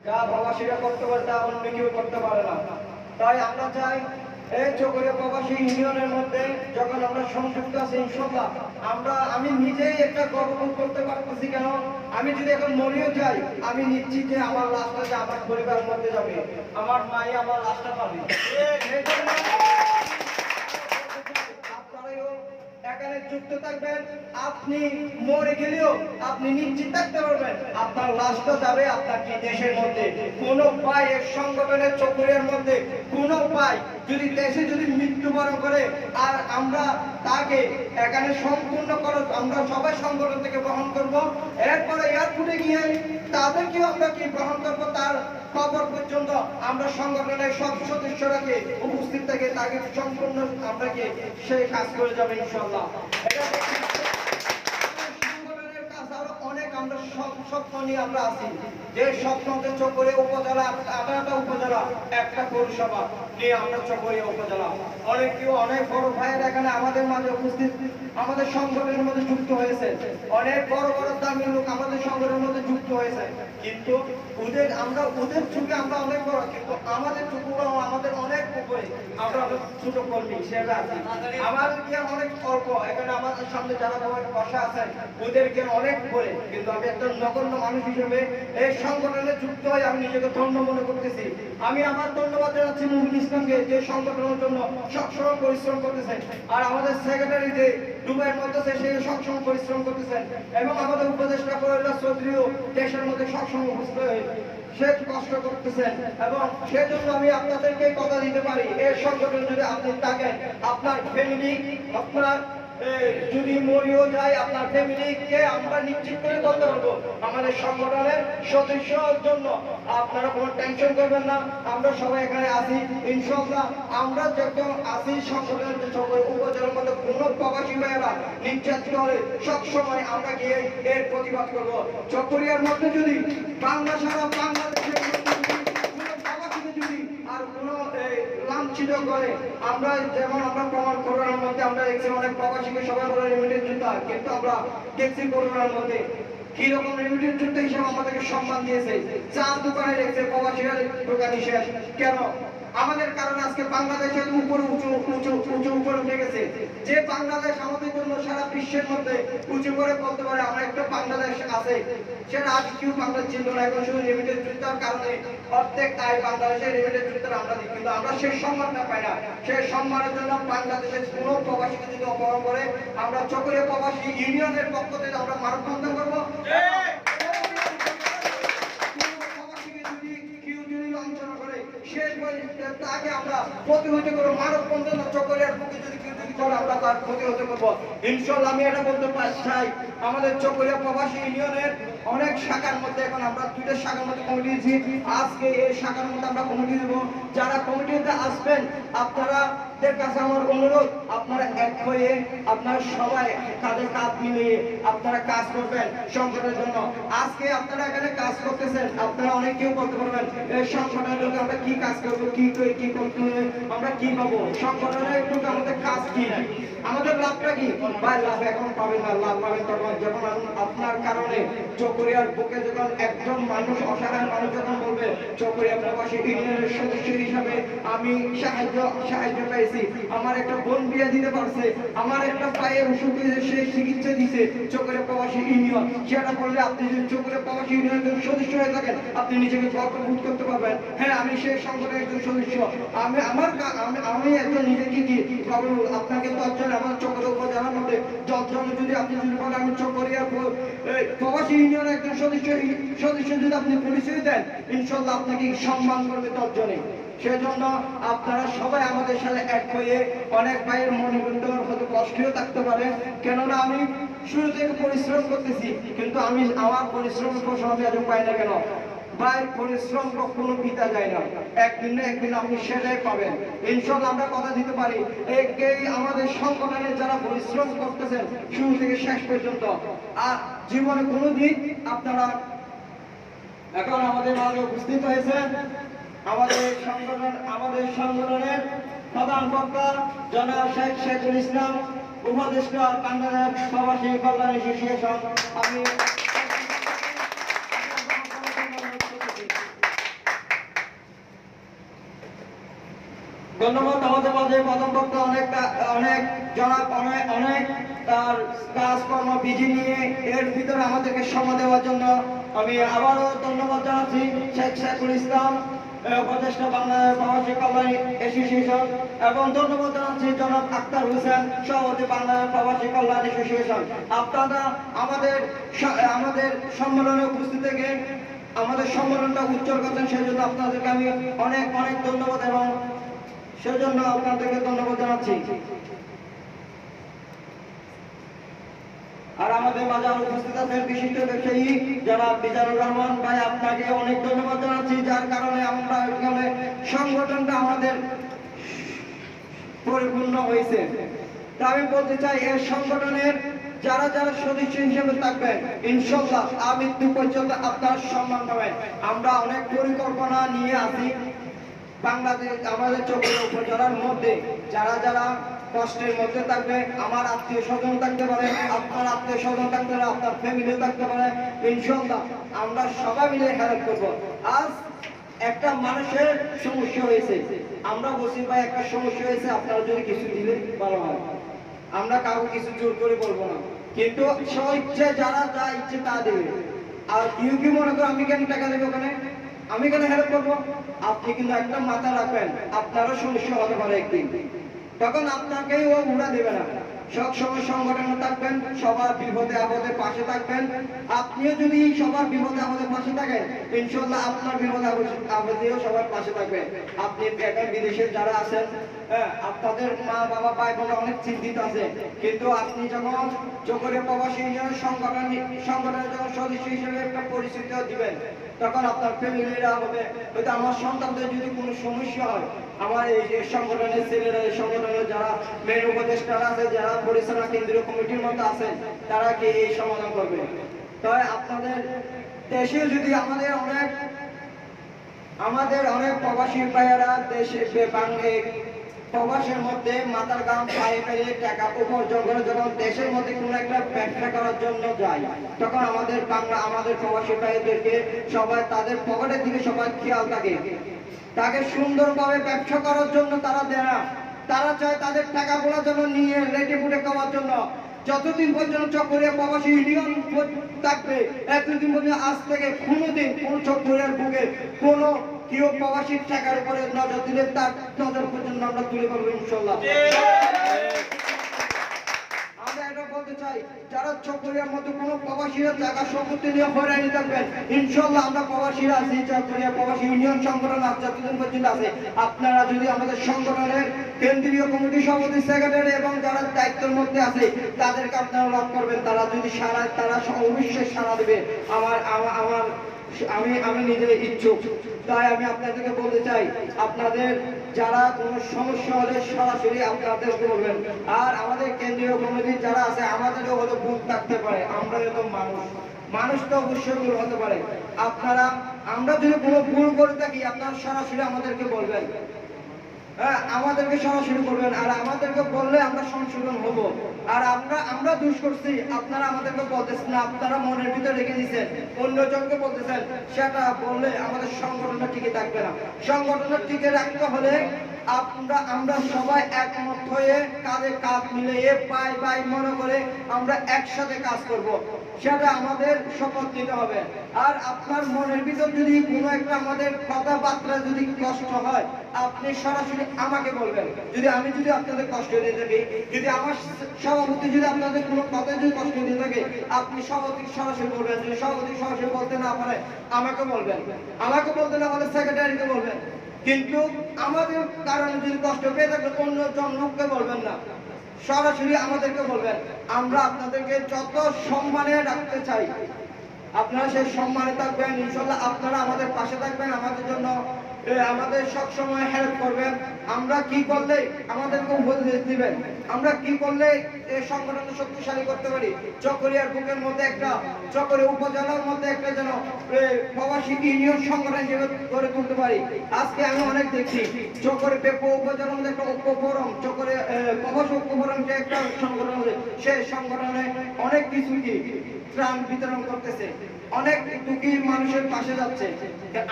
যা প্রবাসীরা করতে পারে তা অন্য কেউ করতে পারে না। তাই আমরা চাই এই চকরিয়া প্রবাসী ইউনিয়নের মধ্যে যখন আমরা সংযুক্ত আছি ইনশাআল্লাহ আমি নিজেই একটা গর্ববোধ করতে পারতেছি। কেন আমি যদি এখন মরেও যাই আমি নিশ্চিত যে আমার লাশটা যে আমার পরিবারের মধ্যে যাবে, আমার মাই আমার লাশটা পাবে। এখানে যুক্ত থাকবেন, আপনি মরে গেলেও আপনি নিশ্চিত থাকতে পারবেন আপনার লাশটা যাবে আপনার কি দেশের মধ্যে। কোন ভাই এক সংগঠনের চকরিয়ার মধ্যে কোন ভাই যদি দেশে যদি মৃত্যুবরণ করে আর আমরা তাকে এখানে সম্পূর্ণ খরচ আমরা সবাই সংগঠন থেকে বহন করব। এরপরে এয়ারপোর্টে গিয়ে তাদেরকেও আমরা কি গ্রহণ করবো, তার খবর পর্যন্ত আমরা সংগঠনের সব সদস্যরাকে উপস্থিত থেকে তাকে সম্পূর্ণ আমরা কি সেই কাজ করে যাবে ইনশাআল্লাহ। সংগঠনের কাজ আরো অনেক আমরা স্বপ্ন নিয়ে আমরা আছি, যে স্বপ্নতে চকরিয়া উপজেলা 18টা উপজেলা একটা পৌরসভা নিয়ে আমরা চকরিয়া উপজেলা অনেক বড় ভাইয়ের এখানে আমাদের মাঝে উপস্থিত আমাদের সংগঠনের মধ্যে যুক্ত হয়েছে। অনেক বড় বড় দামি লোক আমাদের সংগঠনের মধ্যে যুক্ত হয়েছে, কিন্তু ওদের চোখে আমরা অনেক বড়, কিন্তু আমাদের চোখগুলো আমাদের অনেক উপরে, আমরা ছোট কর্মী হিসেবে আছি। আমাদের জ্ঞান অনেক অল্প, এখানে আমাদের সামনে যারা বসা আছেন ওদের জ্ঞান অনেক উপরে, কিন্তু আমি একটা নগণ্য মানুষ হিসেবে এই সংগঠনে যুক্ত হয়ে আমি নিজেকে ধন্য মনে করতেছি। আমি আমার ধন্যবাদ জানাচ্ছি মুমিন ইসলামকে, যে সংগঠনের জন্য সবসময় পরিশ্রম করতেছেন, আর আমাদের সেক্রেটারি যে দুবাইয়ের মধ্যে সে সবসময় পরিশ্রম করতেছেন, এবং আমাদের উপদেষ্টা পরিলা চৌধুরীও দেশের মধ্যে সবসময় উপস্থিত হয়ে সে কষ্ট করতেছেন। এবং সেজন্য আমি আপনাদেরকে কথা দিতে পারি, এই সংগঠন যদি আপনি থাকেন আপনার ফ্যামিলি আপনার যদি মরিও যায় আপনার ফ্যামিলিকে আমরা নিশ্চিত করে বলতে পারবো আমাদের সংগঠনের সদস্যর জন্য আপনারা কোনো টেনশন করবেন না। আমরা সবাই এখানে আছি ইনশাআল্লাহ। আমরা যখন আছি সংগঠনের সকল উপজেলার মধ্যে কোনো প্রবাসী ভাইয়েরা নির্যাতিত হলে সবসময় আমরা গিয়ে এর প্রতিবাদ করবো। চকরিয়ার মধ্যে যদি বাংলা সারা বাংলাদেশের আর কোন লাঞ্ছিত করে আমরা যেমন আমরা প্রমাণ করোনার মধ্যে আমরা দেখছি অনেক প্রবাসীকে সবাই বলে রেমিটেন্স যোদ্ধা, কিন্তু আমরা দেখছি করোনার মধ্যে কিরকম রেমিটেন্স যোদ্ধা হিসেবে আমাদেরকে সম্মান দিয়েছে। চার দোকানে দেখছে প্রবাসীরা দোকান হিসেবে কেন আমাদের কারণে আজকে বাংলাদেশের উপরে উঁচু উপরে উঠে গেছে। যে বাংলাদেশ আমাদের জন্য সারা বিশ্বের মধ্যে উঁচু করে বলতে পারে আমরা একটা বাংলাদেশ আছে, সেটা আজ কেউ বাংলাদেশ চিনল না। এখন শুধু রেমিটেন্স যুদ্ধের কারণে প্রত্যেক আয় বাংলাদেশের রেমিটেন্স যুদ্ধের আমরা দিই, কিন্তু আমরা সেই সম্মানটা পাই না। সেই সম্মানের জন্য বাংলাদেশের কোনো প্রবাসীকে যদি অপহরণ করে আমরা চকরিয়া প্রবাসী ইউনিয়নের পক্ষ থেকে আমরা মানববন্ধন করবো। তাকে আমরা প্রতিহত করবো, মানববন্ধন চকরিয়ার বুকে যদি কেউ যদি করে আমরা তার প্রতিহত করবো ইনশাআল্লাহ। আমি এটা বলতে চাই আমাদের চকরিয়া প্রবাসী ইউনিয়নের অনেক শাখার মধ্যে এখন আমরা 2টা শাখার মধ্যে কমিটি দিয়েছি। আজকে এই শাখার মধ্যে আমরা কমিটি দেবো। যারা কমিটিতে আসবেন আপনাদের কাছে আমার অনুরোধ, আপনারা এক হয়ে আপনারা সবাই কাঁধে কাঁধ মিলিয়ে আপনারা কাজ করবেন সংগঠনের জন্য। আজকে আপনারা এখানে কাজ করতেছেন, আপনারা অনেক কেউ বলতে পারবেন এই সংগঠনের লোক আমরা কি কাজ করবো, কি করতে হবে, আমরা কি পাবো, সংগঠনের লোক আমাদের কাজ কি, আমাদের লাভটা কি? ভাই লাভ এখন পাবেন না, লাভ পাবেন তখন যখন আপনার কারণে চকরিয়ার বুকে যখন একজন মানুষ অসহায় মানুষ যখন বলবে চকরিয়া প্রবাসী ইউনিয়নের সদস্য হিসাবে আমি সাহায্য পেয়েছি, আমার একটা বোন বিয়ে দিতে পারছে, আমার একটা পায়ের অসুখ সে চিকিৎসা দিছে চকরিয়া প্রবাসী ইউনিয়ন, সেটা করলে আপনি যদি চকরিয়া প্রবাসী ইউনিয়নের সদস্য হয়ে থাকেন আপনি নিজেকে গর্ববোধ করতে পারবেন। হ্যাঁ আমি সেই সংগঠনের একজন সদস্য, আমি একজন নিজেকে কি গর্ববোধ। আপনাকে 10 জন আমার চকরিয়া উপজেলার মধ্যে 10 জন যদি আপনি যদি বলেন আমি চকরিয়া প্রবাসী ইউনিয়নের একজন সদস্য যদি আপনি পরিচয় দেন ইনশাআল্লাহ আপনাকে সম্মান করবে 10 জনে। সেজন্য আপনারা সবাই আমাদের সাথে এক হয়ে, অনেক ভাইয়ের মনে করতে হয়তো কষ্টও থাকতে পারে, কেননা আমি শুরু থেকে পরিশ্রম করতেছি, কিন্তু আমি আমার পরিশ্রমের ফসল আমি আজও পাই না। কেন ভাই পরিশ্রম কখনো পিতা যায় না, একদিন না একদিন আপনি সেটাই পাবেন ইনশাআল্লাহ। আমরা কথা দিতে পারি এই আমাদের সংগঠনে যারা পরিশ্রম করতেছেন শুরু থেকে শেষ পর্যন্ত আর জীবনে কোনোদিন আপনারা এখন আমাদের মাঝে উপস্থিত হয়েছেন আমাদের সংগঠনের প্রধান বক্তা জনাব শেখুল ইসলাম, উপদেষ্টা বাংলাদেশ প্রবাসী কল্যাণ অ্যাসোসিয়েশন। আমি ধন্যবাদ। আমাদের মাঝে প্রথম বক্তা অনেক জনাব অনেক তার কাজকর্ম বিধি নিয়ে এর ভিতরে আমাদেরকে সময় দেওয়ার জন্য আমি আবারও ধন্যবাদ জানাচ্ছি শেখুল ইসলাম উপদেষ্টা বাংলাদেশ প্রবাসী কল্যাণ অ্যাসোসিয়েশন, এবং ধন্যবাদ জানাচ্ছি জনাব আক্তার হোসেন সভাপতি বাংলাদেশ প্রবাসী কল্যাণ অ্যাসোসিয়েশন। আপনারা আমাদের সম্মেলনে উপস্থিত থেকে আমাদের সম্মেলনটা উজ্জ্বল করছেন, সেই জন্য আপনাদেরকে আমি অনেক অনেক ধন্যবাদ এবং সেজন্য আপনাদেরকে ধন্যবাদ জানাচ্ছি। আর আমাদের মাঝে আরো উপস্থিত আছেন বিশিষ্ট ব্যবসায়ী যারা মিজানুর রহমান ভাই, আপনাকে অনেক ধন্যবাদ জানাচ্ছি, যার কারণে আমরা এখানে সংগঠনটা আমাদের পরিপূর্ণ হয়েছে। তা আমি বলতে চাই এই সংগঠনের যারা যারা সদস্য হিসেবে থাকবেন ইনশাআল্লাহ আমৃত্যু পর্যন্ত আপনারা সম্মান পাবেন। আমরা অনেক পরিকল্পনা নিয়ে আসি বাংলাদেশ আমাদের চৌকিয়া উপজেলার মধ্যে যারা যারা কষ্টের মধ্যে থাকবে, আমার আত্মীয় স্বজন থাকতে পারে, আপনার আত্মীয় স্বজন থাকতে পারে, আপনার ফ্যামিলি থাকতে পারে, ইনশাআল্লাহ আমরা সবাই মিলে হেল্প করব। আজ একটা মানুষের সমস্যা হয়েছে, আমরা বসি ভাই একটা সমস্যা হয়েছে, আপনারা যদি কিছু দিলে ভালো হয়, আমরা কাউকে কিছু জোর করে বলবো না, কিন্তু স্বইচ্ছে যারা যা ইচ্ছে তা দেবে। আর কেউ কি মনে করো আমি কেন টাকা দেবো, ওখানে আমি কেন হেল্প করবো? আপনি কিন্তু একটা মাথা রাখবেন, আপনারও সমস্যা হতে পারে একদিন, তখন আপনাকেই ও উড়া দেবে না। সব সময় সংগঠনে থাকবেন, সবার বিপদে আপদে পাশে থাকবেন। আপনিও যদি সবার বিপদে আপদে পাশে থাকেন ইনশাআল্লাহ আপনার বিপদে আপদেও সবার পাশে থাকবেন। আপনি এখন বিদেশে যারা আছেন, আপনাদের মা বাবা ভাই বোন অনেক চিন্তিত আছে, কিন্তু আপনি যখন চকরিয়া প্রবাসী ইউনিয়নের সংগঠনের যখন সদস্য হিসেবে একটা পরিচিতি দিবেন, তখন আপনার ফ্যামিলিরা হবে হয়তো আমার সন্তানদের যদি কোনো সমস্যা হয়, আমার এই সংগঠনের ছেলেরা, এই সংগঠনের যারা মেন উপদেষ্টারা আছে, যারা পরিচালনা কেন্দ্রীয় কমিটির মধ্যে আছেন, তারা কি এই সমাধান করবে। তাই আপনাদের দেশে যদি আমাদের অনেক প্রবাসী ভাইয়েরা দেশে প্রবাসের মধ্যে মাথার গাম পায়ে ফেলে টাকা উপার্জন করে যখন দেশের মধ্যে কোনো একটা ব্যবসা করার জন্য যায়, তখন আমাদের প্রবাসী ভাইদেরকে সবাই তাদের পকেটের দিকে সবাই খেয়াল থাকে, তাকে সুন্দরভাবে ব্যবসা করার জন্য তারা দেয় না। তারা চায় তাদের টাকাগুলো যেন নিয়ে লেটে পুটে খাওয়ার জন্য। যতদিন পর্যন্ত চকরিয়া প্রবাসী ইউনিয়ন থাকবে, এতদিন পর্যন্ত আজ থেকে কোনোদিন কোন চকরিয়ার বুকে কোনো কেউ প্রবাসীর টাকার উপরে নজর দিলে তার নজর পর্যন্ত আমরা তুলে পাবো ইনশাআল্লাহ। বলতে চাই যারা চকরিয়ার মধ্যে কোনো প্রবাসীরা জায়গা সম্পত্তি নিয়ে হয়রানি থাকবেন, ইনশাআল্লাহ আমরা প্রবাসীরা আছি, চকরিয়া প্রবাসী ইউনিয়ন সংগঠন যতদিন পর্যন্ত আছে, আপনারা যদি আমাদের সংগঠনের কেন্দ্রীয় কমিটি সভাপতি সেক্রেটারি এবং যারা দায়িত্বের মধ্যে আছে তাদেরকে আপনারা লক করবেন, তারা যদি তারা অবশ্যই সাড়া দেবে। আমি নিজে ইচ্ছুক, তাই আমি আপনাদেরকে বলতে চাই আপনাদের যারা কোনো সমস্যা হলে সরাসরি আপনাদেরকে বলবেন। আর আমাদের কেন্দ্রীয় কমিটির যারা আছে আমাদেরও হয়তো ভুল থাকতে পারে, আমরা তো মানুষ তো অবশ্যই ভুল হতে পারে। আমরা যদি কোনো ভুল করে থাকি আপনারা সরাসরি আমাদেরকে বলবেন, আমাদেরকে সরাসরি বলবেন, আর আমাদেরকে বললে আমরা সংশোধন হব। আর আমরা দোষ করছি, আপনারা আমাদেরকে বলতেছেন না, আপনারা মনের ভিতরে রেখে দিচ্ছেন, অন্যজনকে বলতেছেন, সেটা বললে আমাদের সংগঠনটা টিকে থাকবে না। সংগঠনটা টিকে রাখতে হলে আমরা সবাই একমত হয়ে কাঁধে কাঁধ মিলিয়ে পাই মনে করে আমরা একসাথে কাজ করব, সেটা আমাদের শপথ নিতে হবে। আর আপনার মনের ভিতর যদি কোনো একটা আমাদের কথাবার্তা যদি কষ্ট হয়, আপনি সরাসরি আমাকে বলবেন। আমি যদি আপনাদের কষ্ট দিয়ে থাকি, যদি আমার সভাপতি যদি আপনাদের কোনো কথায় যদি কষ্ট দিয়ে থাকে, আপনি সভাপতি সরাসরি বলবেন। যদি সভাপতি সরাসরি বলতে না পারে আমাকে বলবেন, আমাকে বলতে না পারে সেক্রেটারিকে বলবেন। কিন্তু আমাদের কারণে যদি কষ্ট পেয়ে থাকলে অন্য জন লোককে বলবেন না, সরাসরি আমাদেরকে বলবেন। আমরা আপনাদেরকে যত সম্মানে রাখতে চাই, আপনারা সেই সম্মানে থাকবেন ইনশাআল্লাহ। আপনারা আমাদের পাশে থাকবেন, আমাদের জন্য আমাদের সব সময় হেল্প করবেন। আমরা কি করলে আমাদেরকে উপদেশ দিবেন, আমরা কি করলে এই সংগঠনকে শক্তিশালী করতে পারি, চকরিয়ার বুকের মধ্যে একটা চকরিয়া উপজেলার মধ্যে একটা যেন প্রবাসী ইউনিয়ন সংগঠন হিসেবে গড়ে তুলতে পারি। আজকে আমি অনেক দেখছি চকরিয়া বেপো উপজেলার মধ্যে একটা ঐক্য ফোরাম, চকরিয়া প্রবাসী ঐক্য ফোরাম যে একটা সংগঠন আছে, সেই সংগঠনে অনেক কিছু কি ত্রাণ বিতরণ করতেছে, অনেক দুঃখী মানুষের পাশে যাচ্ছে।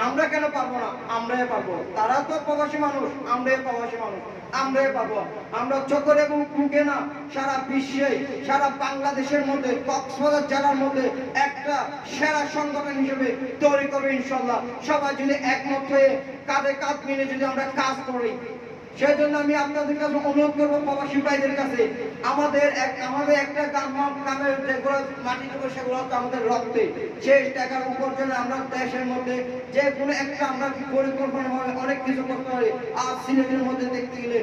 আমরা কেন পারবো না? আমরাই পারবো। তারা তো প্রবাসী মানুষ, আমরাই প্রবাসী মানুষ, আমরাই পারবো। আমরা চোখের এবং মুখে না, সারা বিশ্বে, সারা বাংলাদেশের মধ্যে কক্সবাজার জেলার মধ্যে একটা সেরা সংগঠন হিসেবে তৈরি করবে ইনশাল্লাহ। সবাই যদি একমত হয়ে কাঁধে কাঁধ মিলে যদি আমরা কাজ করি, সেই জন্য আমি আপনাদের কাছে অনুরোধ করবো, প্রবাসী ভাইদের কাছে, আমাদের একটা গ্রামের যেগুলো মাটি দেবো সেগুলো তো আমাদের রক্তে, সেই টাকার উপার্জনে আমরা দেশের মধ্যে যে কোনো একটা আমরা পরিকল্পনা অনেক কিছু করতে পারি। আজ সিলেটের মধ্যে দেখতে গেলে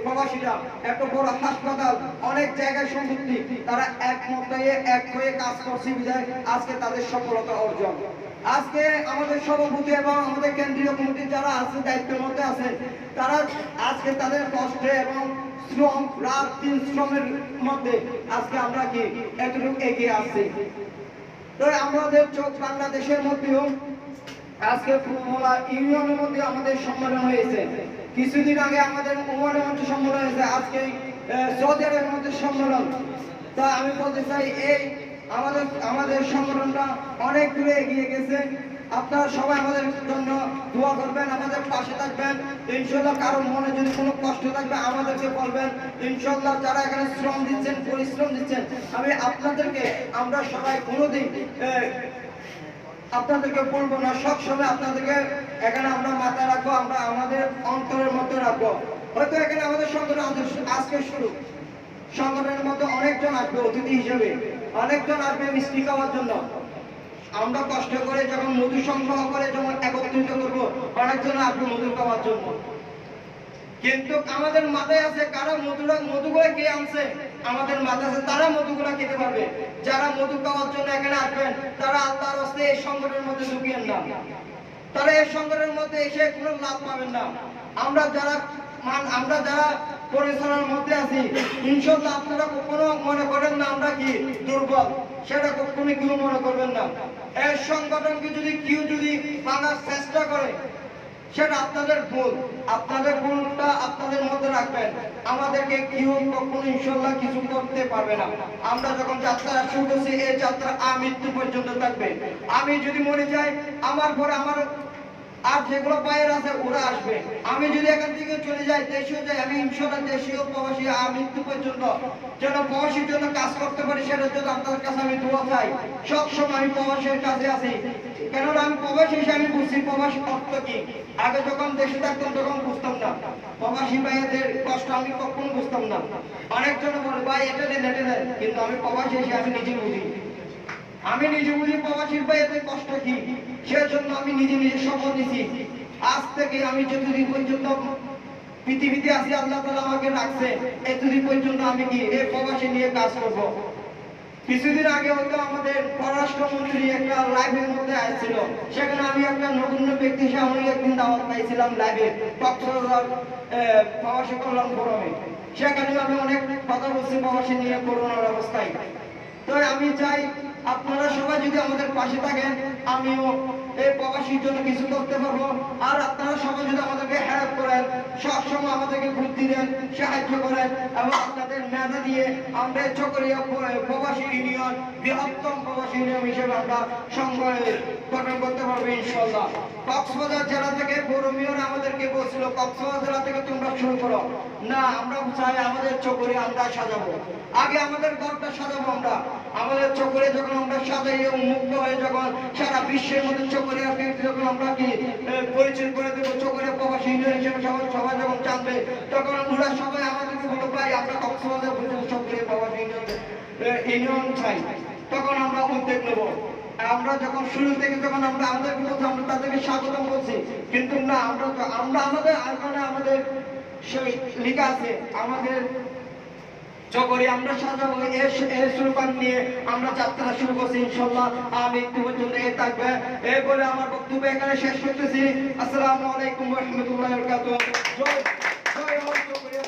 প্রবাসীরা একটা বড় হাসপাতাল, অনেক জায়গায় সম্পত্তি, তারা একমত হয়ে এক হয়ে কাজ করছে বিধায় আজকে তাদের সফলতা অর্জন। আজকে আমাদের সভাপতি এবং আমাদের কেন্দ্রীয় কমিটি যারা আছে, দায়িত্বের মধ্যে আছেন, তারা আজকে তাদের কষ্টে এবং শ্রম, রাত দিন শ্রমের মধ্যে আজকে আমরা কি এতটুকু এগিয়ে আসছি। তো আমাদের চোখ বাংলাদেশের মধ্যেও আজকে ফুলমোলা ইউনিয়নের মধ্যে আমাদের সম্মেলন হয়েছে। কিছুদিন আগে আমাদের ওমানের মধ্যে সম্মেলন হয়েছে, আজকে সৌদি আরবের মধ্যে সম্মেলন। তা আমি বলতে চাই, এই আমাদের সংগঠনটা অনেক দূরে এগিয়ে গেছে। আপনারা সবাই আমাদের জন্য দোয়া করবেন, আমাদের পাশে থাকবেন ইনশাআল্লাহ। কারো মনে যদি কোনো কষ্ট থাকবে আমাদেরকে বলবেন ইনশাআল্লাহ। যারা এখানে শ্রম দিচ্ছেন, পরিশ্রম দিচ্ছেন, আমি আপনাদেরকে, আমরা সবাই কোনোদিন আপনাদেরকে বলবো না, সবসময় আপনাদেরকে এখানে আমরা মাথায় রাখবো, আমরা আমাদের অন্তরের মধ্যে রাখবো। হয়তো এখানে আমাদের সংগঠন আজকে শুরু, সংগঠনের মধ্যে অনেকজন আসবে অতিথি হিসেবে, অনেকজন আসবে মিষ্টি খাওয়ার জন্য। আমরা কষ্ট করে যখন মধু সংগ্রহ করে যখন একত্রিত করবো, অনেকজন আসবে মধু খাওয়ার জন্য। কিন্তু আমাদের মাথায় আছে কারা মধুগুলো কে আনছে, আমাদের মাথায় আছে তারা মধুগুলো খেতে পারবে। যারা মধু খাওয়ার জন্য এখানে আসবেন, তারা আল্লাহর রাস্তে এই সংগঠনের মধ্যে ঢুকিয়েন না, তারা এই সংগঠনের মধ্যে এসে কোনো লাভ পাবেন না। আমরা যারা পরিচালনার মধ্যে আছি, ইনশাআল্লাহ আপনারা কখনো মনে করেন না আমরা কি দুর্বল, সেটা কখনো কেউ মনে করবেন না। এই সংগঠনকে যদি কেউ ভাঙার চেষ্টা করে, সেটা আপনাদের ভুল, আপনাদের ভুলটা আপনাদের মধ্যে রাখবেন। আমাদেরকে কেউ কখনো ইনশাআল্লাহ কিছু করতে পারবে না। আমরা যখন যাত্রা শুরু করছি, এই যাত্রা আমৃত্যু পর্যন্ত থাকবে। আমি যদি মরে যাই, আমার পরে আমার আর যেগুলো বাইরে আছে ওরা আসবে। আমি যদি এখান থেকে চলে যাই, দেশেও যাই, আমি ইনশাআল্লাহ দেশীয় প্রবাসী মৃত্যু পর্যন্ত যেন প্রবাসীর জন্য কাজ করতে পারি, সেটার জন্য আপনাদের কাছে আমি দোয়া চাই। সবসময় আমি প্রবাসীর কাছে আছি, কেননা আমি প্রবাসী হিসেবে আমি বুঝছি প্রবাসী অর্থ কি। আগে যখন দেশে থাকতাম তখন বুঝতাম না, প্রবাসী ভাইদের কষ্ট আমি কখনো বুঝতাম না। অনেকজন বলে ভাই এটা দেন এটা দেন, কিন্তু আমি প্রবাসী হিসেবে আমি নিজে বুঝি, আমি নিজে বুঝি প্রবাসীর ভাইদের কষ্ট কি। সেজন্য আমি নিজে শপথ নিয়েছি, আজ থেকে আমি যতদিন পর্যন্ত পৃথিবীতে আছি, আল্লাহ তাআলা আমাকে রাখছে, এতদিন পর্যন্ত আমি কি এই প্রবাসী নিয়ে কাজ করব। কিছুদিন আগে হয়তো আমাদের পররাষ্ট্রমন্ত্রী একটা লাইভের মধ্যে আসছিল, সেখানে আমি একটা নগণ্য ব্যক্তি হিসেবে আমি একদিন দাওয়াত পাইছিলাম লাইভে, কক্সবাজার প্রবাসী কল্যাণ ফোরামে। সেখানে আমি অনেক কথা বলছি প্রবাসী নিয়ে করোনার অবস্থায়। তো আমি চাই আপনারা সবাই যদি আমাদের পাশে থাকেন, আমিও এই প্রবাসীর জন্য কিছু করতে পারবো। আর আপনারা সবাই যদি আমাদেরকে হেল্প করেন, সবসময় আমাদেরকে বুদ্ধি দেন, সাহায্য করেন, এবং আপনাদের মেধা দিয়ে আমরা চকরিয়া প্রবাসী ইউনিয়ন বৃহত্তম প্রবাসী ইউনিয়ন হিসেবে আমরা গঠন করতে পারবো ইনশাআল্লাহ। কক্সবাজার জেলা থেকে বড় মেয়র আমাদেরকে বলছিল কক্সবাজার জেলা থেকে তোমরা শুরু করো না, আমরা চাই আমাদের চকরিয়া আমরা সাজাবো, আগে আমাদের ঘরটা সাজাবো। আমরা আমাদের চকরিয়া যখন আমরা সাজাই মুক্ত হয়ে যখন সারা বিশ্বের মধ্যে চকরিয়াকে যখন আমরা কি পরিচয় করে দেবো, চকরিয়া প্রবাসী ইউনিয়ন হিসেবে সবাই যখন জানবে, তখন ওরা সবাই আমাদেরকে বলবো ভাই আমরা কক্সবাজার চকরিয়া প্রবাসী ইউনিয়ন চাই, তখন আমরা উদ্যোগ নেব। আমরা যখন শুরু থেকে যখন আমরা আমাদেরকে বলছি, আমরা তাদেরকে স্বাগতম করছি, কিন্তু না, আমরা আমাদের লেখা আছে আমাদের চকরিয়া আমরা সাজাবো, এর স্লোগান নিয়ে আমরা যাত্রা শুরু করছি ইনশাআল্লাহ। আমি একটু পর্যন্ত থাকবে এই বলে আমার বক্তব্য এখানে শেষ করতেছি। আসসালামু আলাইকুম ওয়া রাহমাতুল্লাহি ওয়া বারাকাতুহু। জয় জয় চকরিয়া।